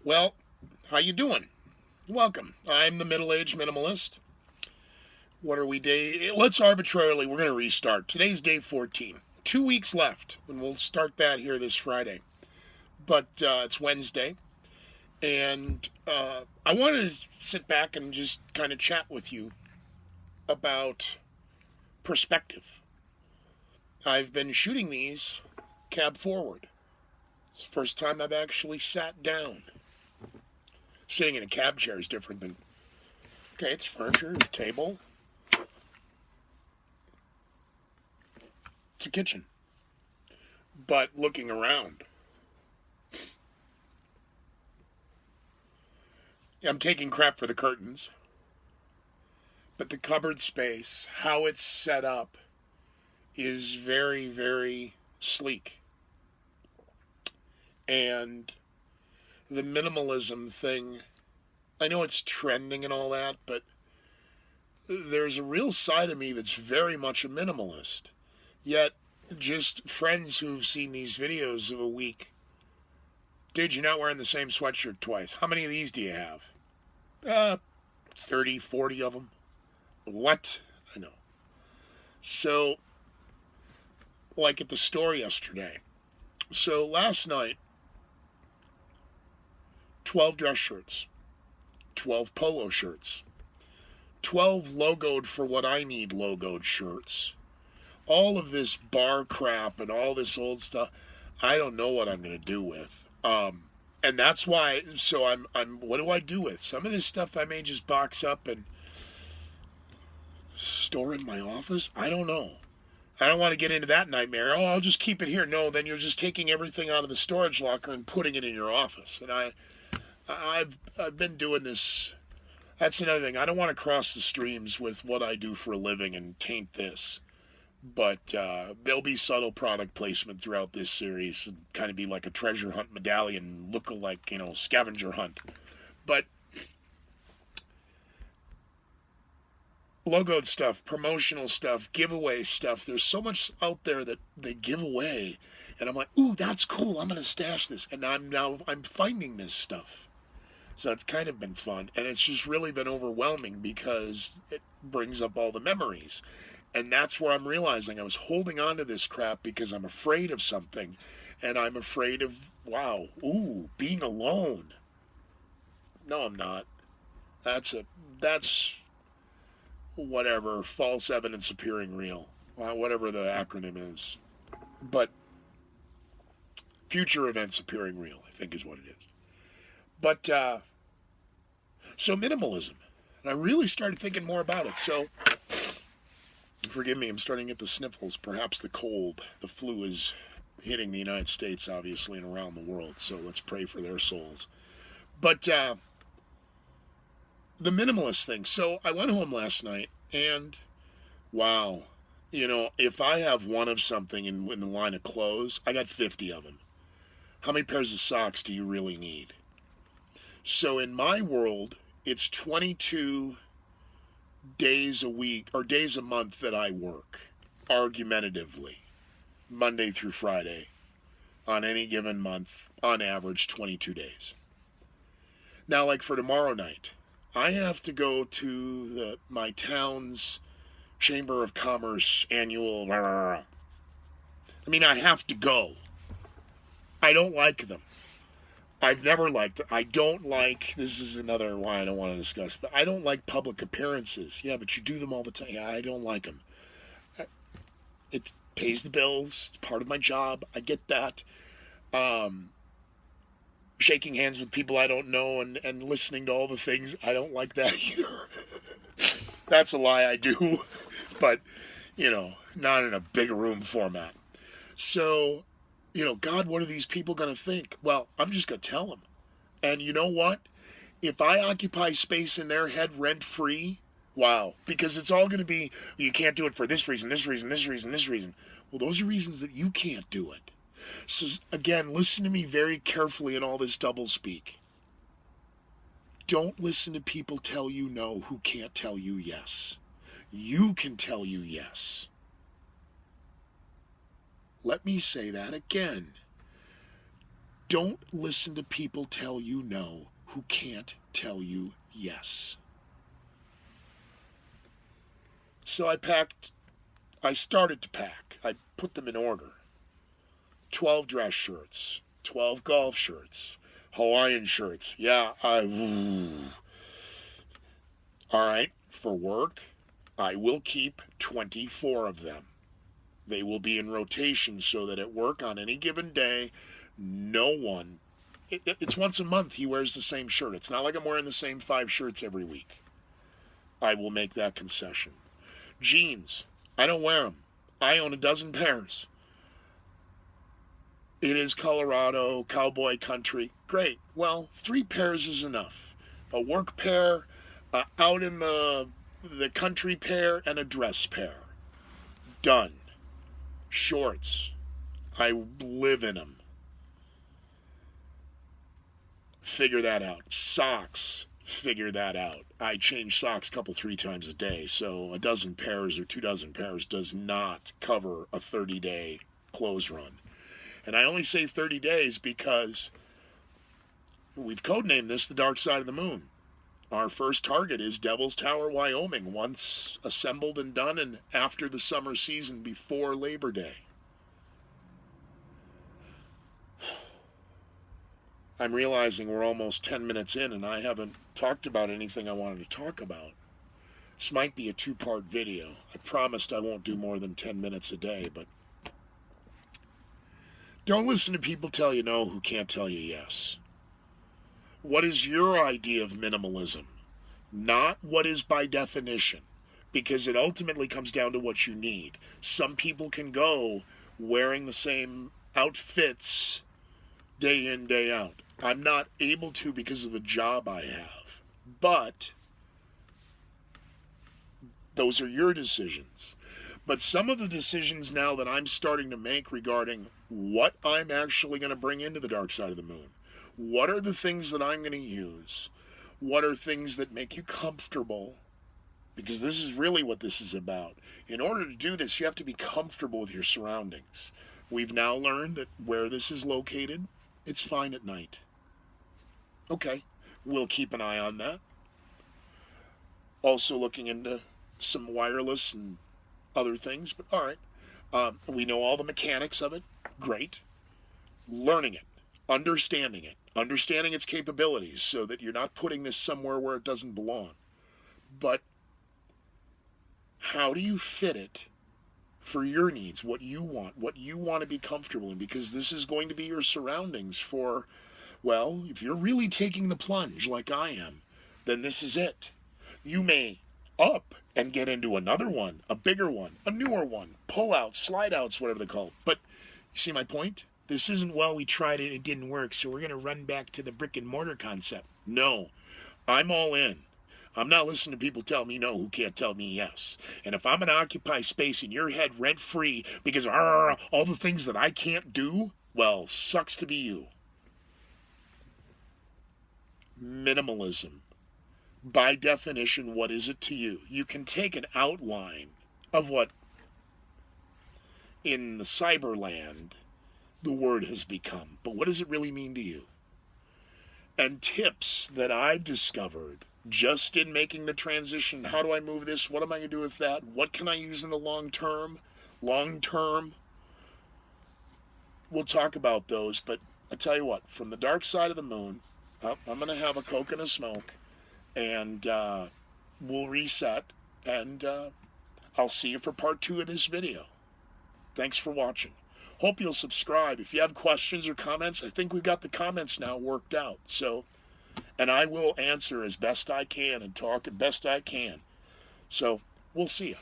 Well, how you doing? Welcome. I'm the middle-aged minimalist. What are we day? Let's arbitrarily. We're going to restart. Today's day 14. 2 weeks left, and we'll start that here this Friday. But it's Wednesday, and I wanted to sit back and just kind of chat with you about perspective. I've been shooting these cab forward. It's the first time I've actually sat down. Sitting in a cab chair is different than okay. It's furniture, it's a table, it's a kitchen. But looking around, I'm taking crap for the curtains, but the cupboard space, how it's set up, is very, very sleek. And the minimalism thing, I know it's trending and all that, but there's a real side of me that's very much a minimalist. Yet, just friends who've seen these videos of a week, dude, you're not wearing the same sweatshirt twice. How many of these do you have? 30, 40 of them. What? I know. So, like at the store yesterday. So last night, 12 dress shirts, 12 polo shirts, 12 logoed for what I need logoed shirts. All of this bar crap and all this old stuff, I don't know what I'm going to do with. And that's why, so what do I do with? Some of this stuff I may just box up and store in my office. I don't know. I don't want to get into that nightmare. Oh, I'll just keep it here. No, then you're just taking everything out of the storage locker and putting it in your office. And I've been doing this. That's another thing. I don't want to cross the streams with what I do for a living and taint this. But there'll be subtle product placement throughout this series and kind of be like a treasure hunt medallion, look like, scavenger hunt. But logoed stuff, promotional stuff, giveaway stuff. There's so much out there that they give away, and I'm like, ooh, that's cool. I'm gonna stash this, and I'm finding this stuff. So it's kind of been fun, and it's just really been overwhelming because it brings up all the memories, and that's where I'm realizing I was holding on to this crap because I'm afraid of something, and I'm afraid of being alone. No, I'm not. That's whatever, false evidence appearing real, whatever the acronym is. But future events appearing real, I think is what it is. But so minimalism. And I really started thinking more about it. So forgive me, I'm starting to get the sniffles. Perhaps the cold, the flu is hitting the United States, obviously, and around the world. So let's pray for their souls. But the minimalist thing. So I went home last night and wow, if I have one of something in the line of clothes, I got 50 of them. How many pairs of socks do you really need? So in my world, it's 22 days a week or days a month that I work, argumentatively, Monday through Friday, on any given month, on average 22 days. Now, like for tomorrow night, I have to go to my town's Chamber of Commerce annual. I mean, I have to go. I don't like them. I've never liked them. I don't like, this is another why I don't want to discuss, but I don't like public appearances. Yeah, but you do them all the time. Yeah, I don't like them. It pays the bills. It's part of my job. I get that. Shaking hands with people I don't know and listening to all the things, I don't like that either. That's a lie, I do. But, not in a big room format. So, God, what are these people going to think? Well, I'm just going to tell them. And you know what? If I occupy space in their head rent free, wow. Because it's all going to be, you can't do it for this reason, this reason, this reason, this reason. Well, those are reasons that you can't do it. So, again, listen to me very carefully in all this doublespeak. Don't listen to people tell you no who can't tell you yes. You can tell you yes. Let me say that again. Don't listen to people tell you no who can't tell you yes. So I started to pack. I put them in order. 12 dress shirts, 12 golf shirts, Hawaiian shirts. Yeah, all right, for work, I will keep 24 of them. They will be in rotation so that at work on any given day, no one, it's once a month he wears the same shirt. It's not like I'm wearing the same 5 shirts every week. I will make that concession. Jeans, I don't wear them. I own a dozen pairs. It is Colorado, cowboy country. Great. Well, 3 pairs is enough. A work pair, out in the country pair, and a dress pair. Done. Shorts. I live in them. Figure that out. Socks. Figure that out. I change socks 3 times a day, so a dozen pairs or 2 dozen pairs does not cover a 30-day clothes run. And I only say 30 days because we've codenamed this the Dark Side of the Moon. Our first target is Devil's Tower, Wyoming, once assembled and done and after the summer season before Labor Day. I'm realizing we're almost 10 minutes in and I haven't talked about anything I wanted to talk about. This might be a 2-part video. I promised I won't do more than 10 minutes a day, but don't listen to people tell you no who can't tell you yes. What is your idea of minimalism? Not what is by definition, because it ultimately comes down to what you need. Some people can go wearing the same outfits day in, day out. I'm not able to because of the job I have. But those are your decisions. But some of the decisions now that I'm starting to make regarding what I'm actually going to bring into the Dark Side of the Moon, what are the things that I'm going to use, what are things that make you comfortable, because this is really what this is about. In order to do this, you have to be comfortable with your surroundings. We've now learned that where this is located, it's fine at night. Okay, we'll keep an eye on that. Also looking into some wireless and other things, but all right. We know all the mechanics of it. Great. Learning it, understanding its capabilities so that you're not putting this somewhere where it doesn't belong. But how do you fit it for your needs, what you want to be comfortable in? Because this is going to be your surroundings for, well, if you're really taking the plunge like I am, then this is it. You may up and get into another one, a bigger one, a newer one, pull-outs, slide-outs, whatever they call it. But you see my point? This isn't, well, we tried it, it didn't work, so we're going to run back to the brick and mortar concept. No, I'm all in. I'm not listening to people tell me no who can't tell me yes. And if I'm going to occupy space in your head rent-free because all the things that I can't do, well, sucks to be you. Minimalism. By definition, what is it to you? You can take an outline of what in the cyberland the word has become, but what does it really mean to you? And tips that I've discovered just in making the transition. How do I move this? What am I going to do with that? What can I use in the long term? We'll talk about those, but I tell you what, from the Dark Side of the Moon, I'm going to have a Coke and a smoke, and we'll reset, and I'll see you for part 2 of this video. Thanks for watching. Hope you'll subscribe. If you have questions or comments, I think we've got the comments now worked out. So, and I will answer as best I can and talk as best I can. So, we'll see you.